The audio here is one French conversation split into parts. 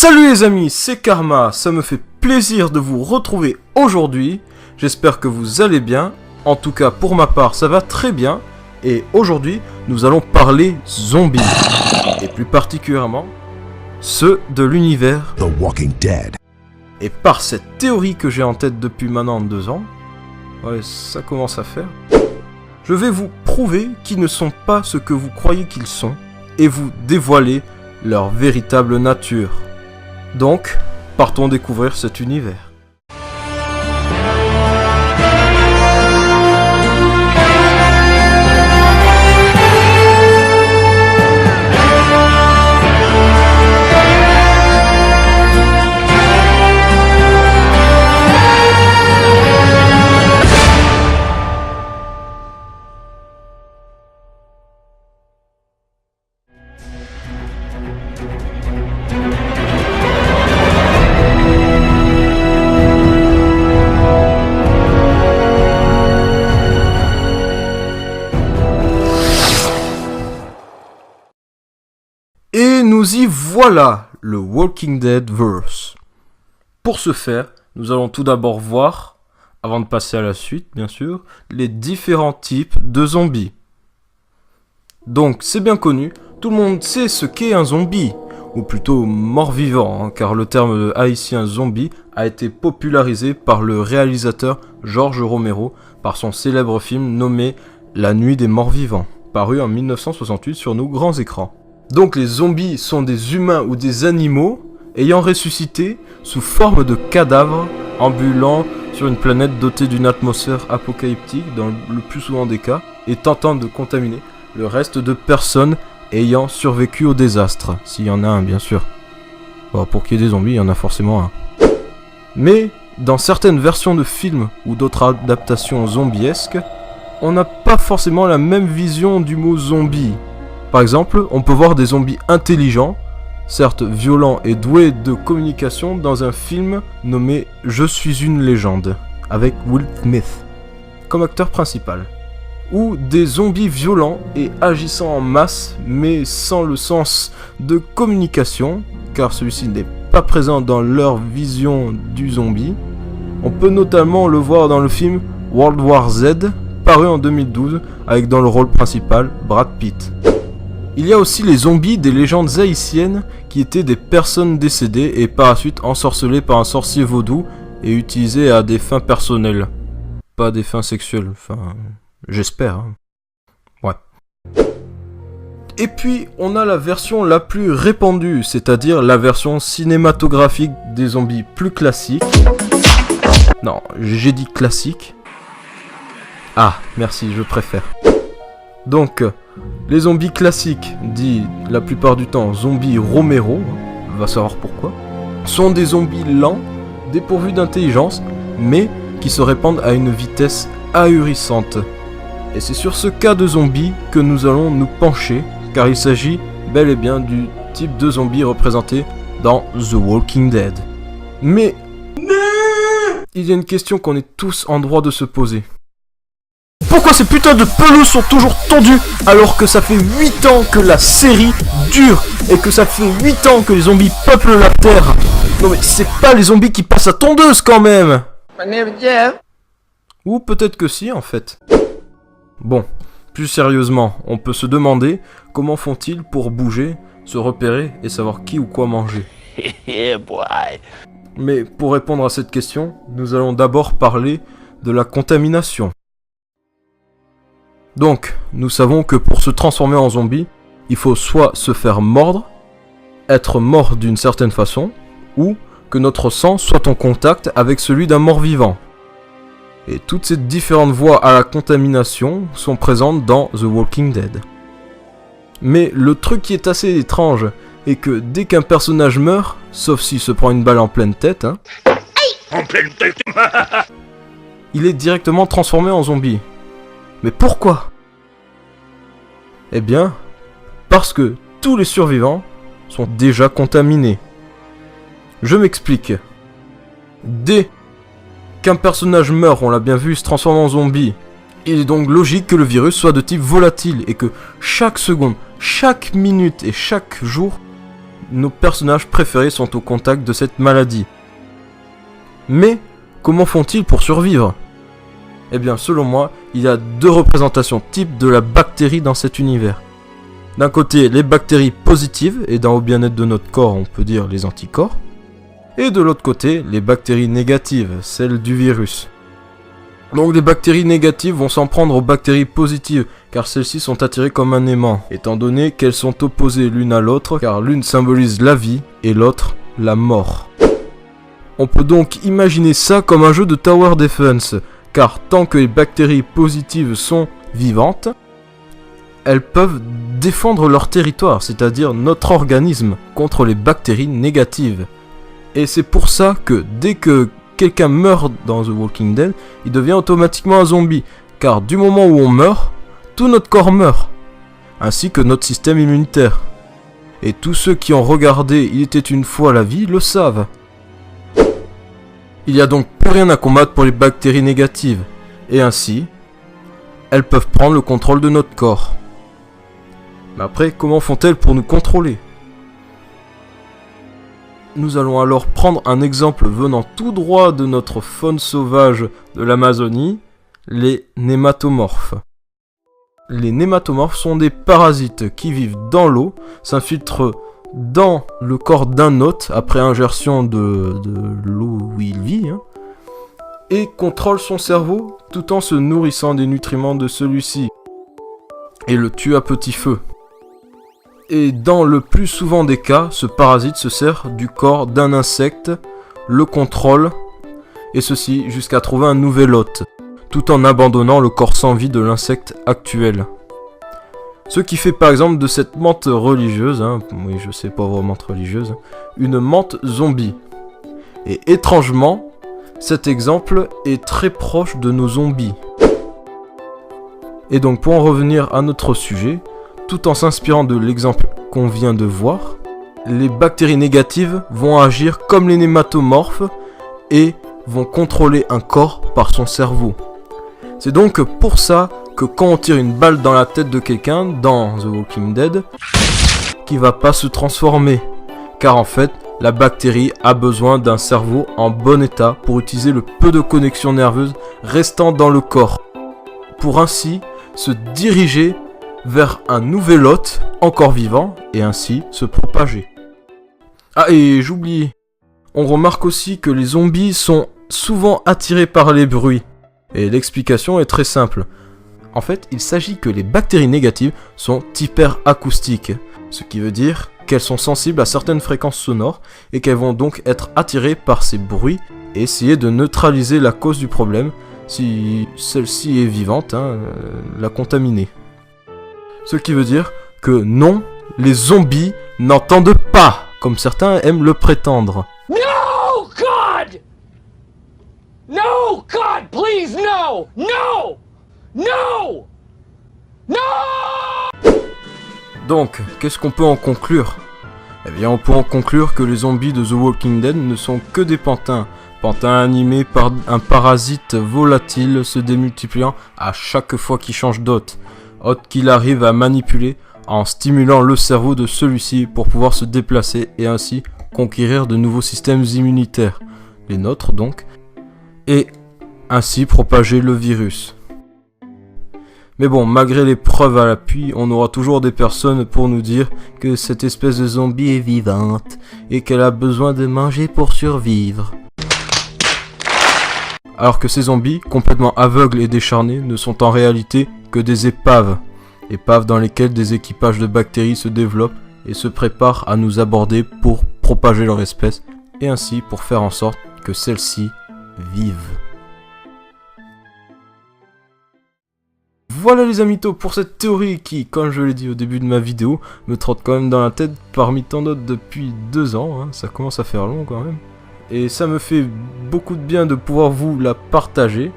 Salut les amis, c'est Karma, ça me fait plaisir de vous retrouver aujourd'hui. J'espère que vous allez bien, en tout cas pour ma part ça va très bien. Et aujourd'hui nous allons parler zombies, et plus particulièrement ceux de l'univers The Walking Dead. Et par cette théorie que j'ai en tête depuis maintenant 2 ans, ouais ça commence à faire, je vais vous prouver qu'ils ne sont pas ce que vous croyez qu'ils sont, et vous dévoiler leur véritable nature. Donc, partons découvrir cet univers. Et nous y voilà, le Walking Dead verse. Pour ce faire, nous allons tout d'abord voir, avant de passer à la suite bien sûr, les différents types de zombies. Donc c'est bien connu, tout le monde sait ce qu'est un zombie, ou plutôt mort-vivant, car le terme haïtien zombie a été popularisé par le réalisateur George Romero par son célèbre film nommé La Nuit des Morts-Vivants, paru en 1968 sur nos grands écrans. Donc les zombies sont des humains ou des animaux ayant ressuscité sous forme de cadavres ambulant sur une planète dotée d'une atmosphère apocalyptique dans le plus souvent des cas et tentant de contaminer le reste de personnes ayant survécu au désastre, s'il y en a un bien sûr. Bon, pour qu'il y ait des zombies, il y en a forcément un. Mais dans certaines versions de films ou d'autres adaptations zombiesques, on n'a pas forcément la même vision du mot zombie. Par exemple, on peut voir des zombies intelligents, certes violents et doués de communication dans un film nommé Je suis une légende, avec Will Smith comme acteur principal. Ou des zombies violents et agissant en masse, mais sans le sens de communication, car celui-ci n'est pas présent dans leur vision du zombie. On peut notamment le voir dans le film World War Z, paru en 2012, avec dans le rôle principal Brad Pitt. Il y a aussi les zombies des légendes haïtiennes qui étaient des personnes décédées et par la suite ensorcelées par un sorcier vaudou et utilisées à des fins personnelles. Pas des fins sexuelles, enfin... j'espère. Ouais. Et puis, on a la version la plus répandue, c'est-à-dire la version cinématographique des zombies plus classiques. Non, j'ai dit classique. Ah, merci, je préfère. Donc... les zombies classiques, dits la plupart du temps zombies Romero, va savoir pourquoi, sont des zombies lents, dépourvus d'intelligence, mais qui se répandent à une vitesse ahurissante. Et c'est sur ce cas de zombie que nous allons nous pencher, car il s'agit bel et bien du type de zombie représenté dans The Walking Dead. Mais il y a une question qu'on est tous en droit de se poser. Pourquoi ces putains de pelouses sont toujours tondues alors que ça fait 8 ans que la série dure et que ça fait 8 ans que les zombies peuplent la terre? Non mais c'est pas les zombies qui passent à tondeuse quand même. Ou peut-être que si en fait. Bon, plus sérieusement, on peut se demander comment font-ils pour bouger, se repérer et savoir qui ou quoi manger. Mais pour répondre à cette question, nous allons d'abord parler de la contamination. Donc, nous savons que pour se transformer en zombie, il faut soit se faire mordre, être mort d'une certaine façon, ou que notre sang soit en contact avec celui d'un mort-vivant. Et toutes ces différentes voies à la contamination sont présentes dans The Walking Dead. Mais le truc qui est assez étrange est que dès qu'un personnage meurt, sauf s'il se prend une balle en pleine tête, en pleine tête, il est directement transformé en zombie. Mais pourquoi? Eh bien, parce que tous les survivants sont déjà contaminés. Je m'explique. Dès qu'un personnage meurt, on l'a bien vu, il se transforme en zombie. Il est donc logique que le virus soit de type volatile et que chaque seconde, chaque minute et chaque jour nos personnages préférés sont au contact de cette maladie. Mais, comment font-ils pour survivre? Eh bien, selon moi, il y a deux représentations types de la bactérie dans cet univers. D'un côté, les bactéries positives, aidant au bien-être de notre corps, on peut dire les anticorps. Et de l'autre côté, les bactéries négatives, celles du virus. Donc les bactéries négatives vont s'en prendre aux bactéries positives, car celles-ci sont attirées comme un aimant, étant donné qu'elles sont opposées l'une à l'autre, car l'une symbolise la vie et l'autre la mort. On peut donc imaginer ça comme un jeu de Tower Defense, car tant que les bactéries positives sont vivantes, elles peuvent défendre leur territoire, c'est-à-dire notre organisme, contre les bactéries négatives. Et c'est pour ça que dès que quelqu'un meurt dans The Walking Dead, il devient automatiquement un zombie, car du moment où on meurt, tout notre corps meurt, ainsi que notre système immunitaire. Et tous ceux qui ont regardé Il était une fois la vie le savent. Il n'y a donc plus rien à combattre pour les bactéries négatives, et ainsi, elles peuvent prendre le contrôle de notre corps. Mais après, comment font-elles pour nous contrôler ? Nous allons alors prendre un exemple venant tout droit de notre faune sauvage de l'Amazonie, les nématomorphes. Les nématomorphes sont des parasites qui vivent dans l'eau, s'infiltrent dans le corps d'un hôte après ingertion de l'eau où il vit, et contrôlent son cerveau tout en se nourrissant des nutriments de celui-ci, et le tuent à petit feu. Et dans le plus souvent des cas, ce parasite se sert du corps d'un insecte, le contrôle, et ceci jusqu'à trouver un nouvel hôte, tout en abandonnant le corps sans vie de l'insecte actuel. Ce qui fait par exemple de cette menthe religieuse, oui je sais pas vraiment religieuse, une menthe zombie. Et étrangement, cet exemple est très proche de nos zombies. Et donc pour en revenir à notre sujet, tout en s'inspirant de l'exemple qu'on vient de voir, les bactéries négatives vont agir comme les nématomorphes et vont contrôler un corps par son cerveau. C'est donc pour ça que quand on tire une balle dans la tête de quelqu'un dans The Walking Dead, qui va pas se transformer, car en fait, la bactérie a besoin d'un cerveau en bon état pour utiliser le peu de connexions nerveuses restant dans le corps, pour ainsi se diriger vers un nouvel hôte encore vivant et ainsi se propager. Ah et j'oublie, on remarque aussi que les zombies sont souvent attirés par les bruits. Et l'explication est très simple. En fait, il s'agit que les bactéries négatives sont hyperacoustiques, ce qui veut dire qu'elles sont sensibles à certaines fréquences sonores et qu'elles vont donc être attirées par ces bruits et essayer de neutraliser la cause du problème si celle-ci est vivante, la contaminer. Ce qui veut dire que non, les zombies n'entendent pas, comme certains aiment le prétendre. No, God! No, God, please, no! No! No! No! Donc, qu'est-ce qu'on peut en conclure ? Eh bien, on peut en conclure que les zombies de The Walking Dead ne sont que des pantins. Pantins animés par un parasite volatile se démultipliant à chaque fois qu'il change d'hôte. Hôte qu'il arrive à manipuler en stimulant le cerveau de celui-ci pour pouvoir se déplacer et ainsi conquérir de nouveaux systèmes immunitaires, les nôtres donc, et ainsi propager le virus. Mais bon, malgré les preuves à l'appui, on aura toujours des personnes pour nous dire que cette espèce de zombie est vivante et qu'elle a besoin de manger pour survivre. Alors que ces zombies, complètement aveugles et décharnés, ne sont en réalité que des épaves. Épaves dans lesquelles des équipages de bactéries se développent et se préparent à nous aborder pour propager leur espèce et ainsi pour faire en sorte que celles-ci vivent. Voilà les amitos pour cette théorie qui, comme je l'ai dit au début de ma vidéo, me trotte quand même dans la tête parmi tant d'autres depuis 2 ans, ça commence à faire long quand même. Et ça me fait beaucoup de bien de pouvoir vous la partager.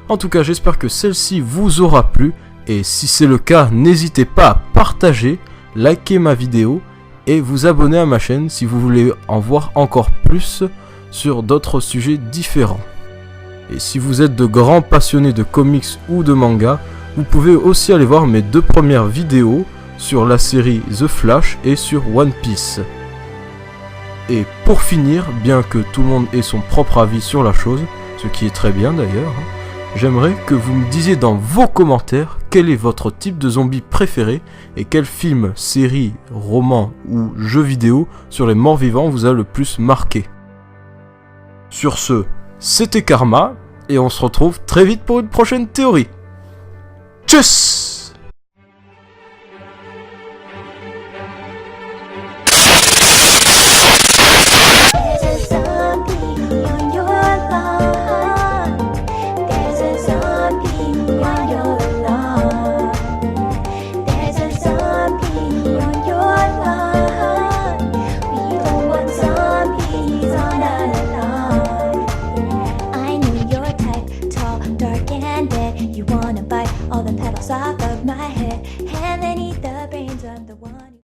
En tout cas, j'espère que celle-ci vous aura plu, et si c'est le cas, n'hésitez pas à partager, liker ma vidéo, et vous abonner à ma chaîne si vous voulez en voir encore plus sur d'autres sujets différents. Et si vous êtes de grands passionnés de comics ou de manga, vous pouvez aussi aller voir mes 2 premières vidéos sur la série The Flash et sur One Piece. Et pour finir, bien que tout le monde ait son propre avis sur la chose, ce qui est très bien d'ailleurs, j'aimerais que vous me disiez dans vos commentaires quel est votre type de zombie préféré et quel film, série, roman ou jeu vidéo sur les morts vivants vous a le plus marqué. Sur ce, c'était Karma et on se retrouve très vite pour une prochaine théorie. Tchuss!